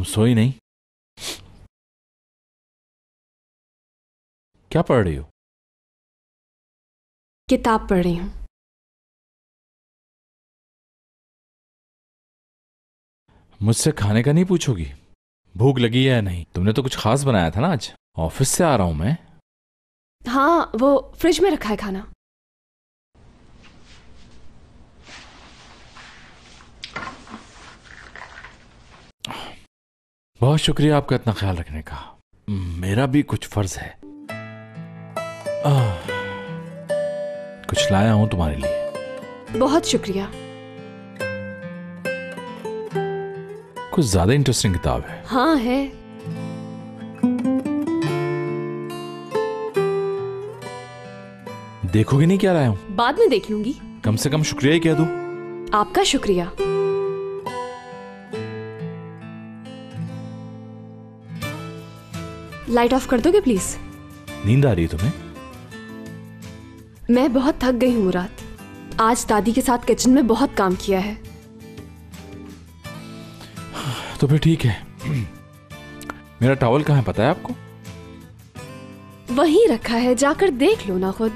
सोई नहीं? क्या पढ़ रही हो? किताब पढ़ रही हूँ। मुझसे खाने का नहीं पूछोगी? भूख लगी है या नहीं? तुमने तो कुछ खास बनाया था ना आज। ऑफिस से आ रहा हूं मैं। हाँ, वो फ्रिज में रखा है खाना। बहुत शुक्रिया आपका इतना ख्याल रखने का। मेरा भी कुछ फर्ज है। कुछ लाया हूं तुम्हारे लिए। बहुत शुक्रिया। कुछ ज्यादा इंटरेस्टिंग किताब है। हाँ है। देखोगे नहीं क्या लाया हूं? बाद में देख लूंगी। कम से कम शुक्रिया ही कह दो। आपका शुक्रिया। लाइट ऑफ कर दोगे प्लीज? नींद आ रही है तुम्हें? मैं बहुत थक गई हूँ मुराद। आज दादी के साथ किचन में बहुत काम किया है। तो फिर ठीक है। मेरा टॉवल कहाँ है पता है आपको? वहीं रखा है, जाकर देख लो ना खुद।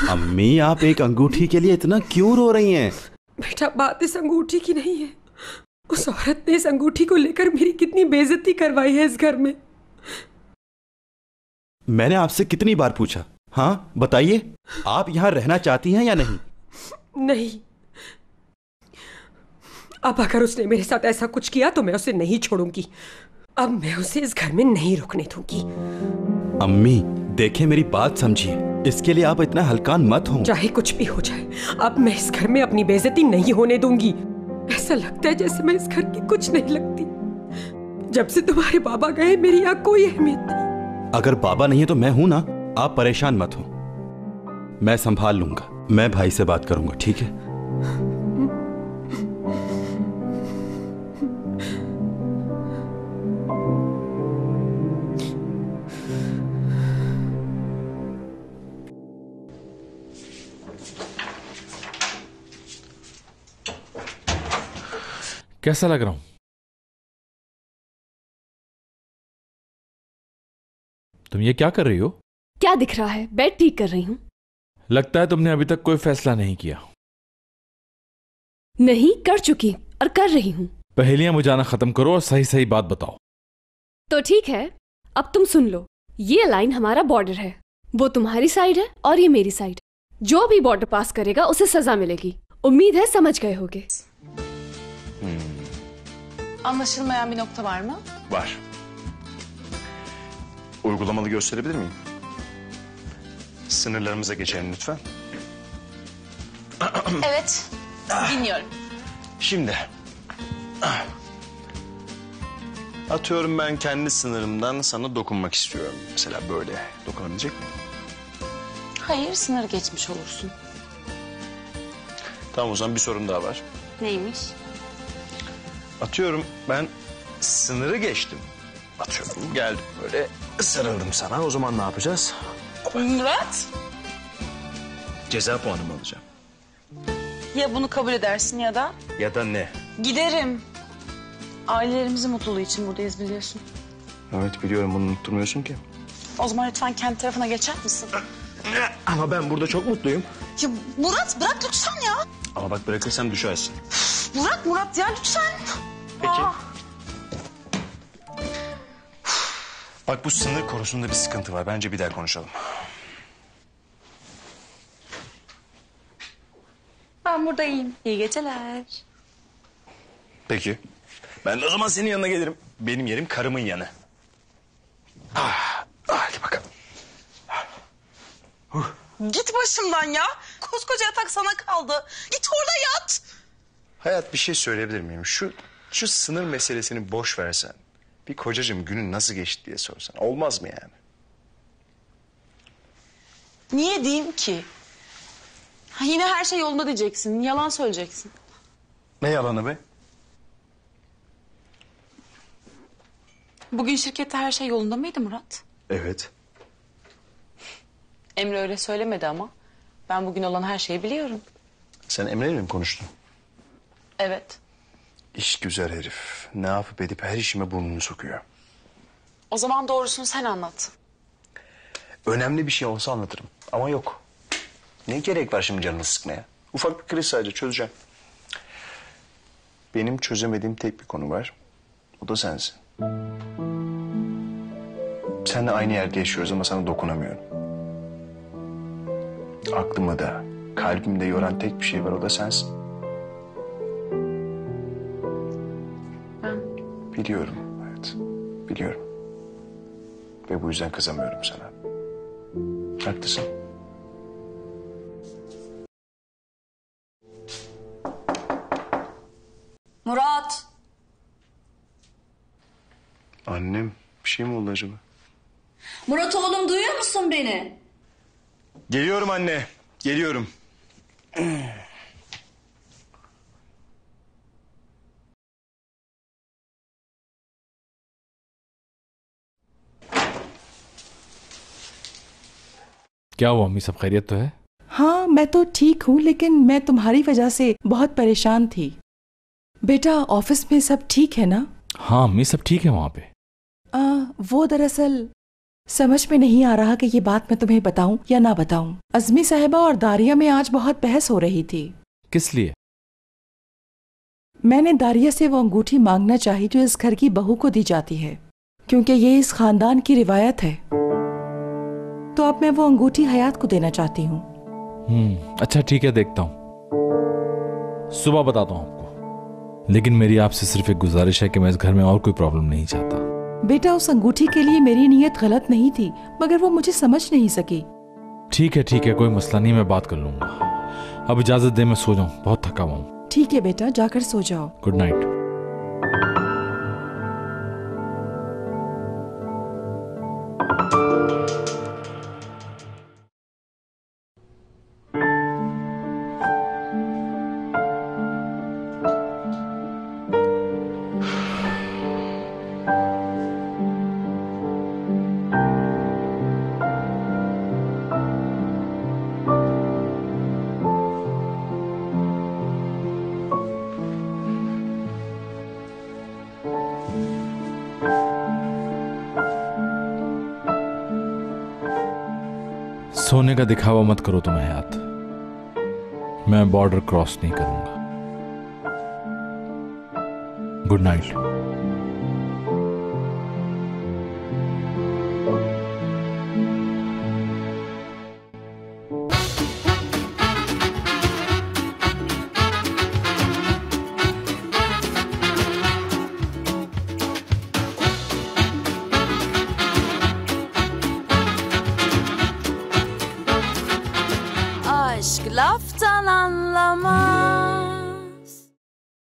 अम्मी, आप एक अंगूठी के लिए इतना क्यों रो रही हैं? बेटा, बात इस अंगूठी की नहीं है। उस औरत ने इस अंगूठी को लेकर मेरी कितनी बेइज्जती करवाई है इस घर में। मैंने आपसे कितनी बार पूछा? हाँ बताइए, आप यहाँ रहना चाहती हैं या नहीं? नहीं। अब अगर उसने मेरे साथ ऐसा कुछ किया तो मैं उसे नहीं छोड़ूंगी। अब मैं उसे इस घर में नहीं रुकने दूंगी। अम्मी देखें, मेरी बात समझिए। इसके लिए आप इतना हल्कान मत हो। चाहे कुछ भी हो जाए, अब मैं इस घर में अपनी बेइज्जती नहीं होने दूंगी। ऐसा लगता है जैसे मैं इस घर की कुछ नहीं लगती। जब से तुम्हारे बाबा गए मेरी यहाँ कोई अहमियत नहीं। अगर बाबा नहीं है तो मैं हूं ना। आप परेशान मत हो, मैं संभाल लूंगा। मैं भाई से बात करूंगा, ठीक है? कैसा लग रहा हूं? तुम ये क्या कर रही हो? क्या दिख रहा है? बेड ठीक कर रही हूँ। लगता है तुमने अभी तक कोई फैसला नहीं किया। नहीं, कर चुकी और कर रही हूँ। पहेलियां बुझाना खत्म करो और सही सही बात बताओ। तो ठीक है, अब तुम सुन लो। ये लाइन हमारा बॉर्डर है, वो तुम्हारी साइड है और ये मेरी साइड। जो भी बॉर्डर पास करेगा उसे सजा मिलेगी। उम्मीद है समझ गए होगे। Anlaşılmayan bir nokta var mı? Var. Uygulamalı gösterebilir miyim? Sınırlarımıza geçelim lütfen. Evet, dinliyorum. Şimdi. Atıyorum, ben kendi sınırımdan sana dokunmak istiyorum. Mesela böyle. Dokunabilecek miyim? Hayır, sınır geçmiş olursun. Tamam, o zaman bir sorun daha var. Neymiş? Atıyorum, ben sınırı geçtim. Atıyorum, geldim böyle sarıldım sana. O zaman ne yapacağız? Murat, Ceza puanımı alacağım. ya bunu kabul edersin ya da Ya da ne? giderim. Ailelerimizin mutluluğu için buradayız biliyorsun. Evet biliyorum, bunu unutturmuyorsun ki. O zaman lütfen kendi tarafına geçer misin? Ama ben burada çok mutluyum. Ya Murat bırak lütfen ya. Ama bak, bırakırsam düşersin. Bırak Murat ya lütfen. Peki. Bak, bu sınır konusunda bir sıkıntı var. Bence bir daha konuşalım. Ben burada iyiyim. İyi geceler. Peki. Ben de o zaman senin yanına gelirim. Benim yerim karımın yanı. Hadi bakalım. Git başımdan ya. Koskoca yatak sana kaldı. Git orada yat. Hayat, bir şey söyleyebilir miyim? Şu sınır meselesini boş versen. Bir kocacığım günün nasıl geçti diye sorsan. Olmaz mı yani? Niye diyeyim ki? Ha, yine her şey yolunda diyeceksin. Yalan söyleyeceksin. Ne yalanı be? Bugün şirkette her şey yolunda mıydı Murat? Evet. Emre öyle söylemedi ama. Ben bugün olan her şeyi biliyorum. Sen Emre'yle mi konuştun? Evet. İş güzel herif. Ne yapıp edip her işime burnunu sokuyor. O zaman doğrusunu sen anlat. Önemli bir şey olsa anlatırım. Ama yok. Ne gerek var şimdi canını sıkmaya? Ufak bir kriz sadece, çözeceğim. Benim çözemediğim tek bir konu var. O da sensin. Seninle aynı yerde yaşıyoruz ama sana dokunamıyorum. Aklımı da, kalbimi de yoran tek bir şey var, o da sensin. Ben? Biliyorum, evet. Biliyorum. Ve bu yüzden kızamıyorum sana. Haklısın. Murat. Annem, bir şey mi oldu acaba? Murat oğlum, duyuyor musun beni? Geliyorum anne, geliyorum. क्या हुआ अम्मी, सब खैरियत तो है? हाँ, मैं तो ठीक हूँ, लेकिन मैं तुम्हारी वजह से बहुत परेशान थी। बेटा, ऑफिस में सब ठीक है ना? हाँ अम्मी, सब ठीक है वहाँ पे। वो दरअसल समझ में नहीं आ रहा कि ये बात मैं तुम्हें बताऊं या ना बताऊं। अज़मी साहिबा और दारिया में आज बहुत बहस हो रही थी। किस लिए? मैंने दारिया से वो अंगूठी मांगना चाही जो इस घर की बहू को दी जाती है, क्योंकि ये इस खानदान की रिवायत है। तो अब मैं वो अंगूठी हयात को देना चाहती हूँ। अच्छा ठीक है, देखता हूँ, सुबह बताता हूँ आपको। लेकिन मेरी आपसे सिर्फ एक गुजारिश है कि मैं इस घर में और कोई प्रॉब्लम नहीं चाहता। बेटा, उस अंगूठी के लिए मेरी नीयत गलत नहीं थी, मगर वो मुझे समझ नहीं सकी। ठीक है, कोई मसला नहीं, मैं बात कर लूंगा। अब इजाजत दे, मैं सो जाऊं, बहुत थका हुआ हूं। ठीक है बेटा, जाकर सो जाओ। Good night. सोने का दिखावा मत करो तुम हयात, मैं बॉर्डर क्रॉस नहीं करूंगा। Good night. Aşk laftan anlamaz.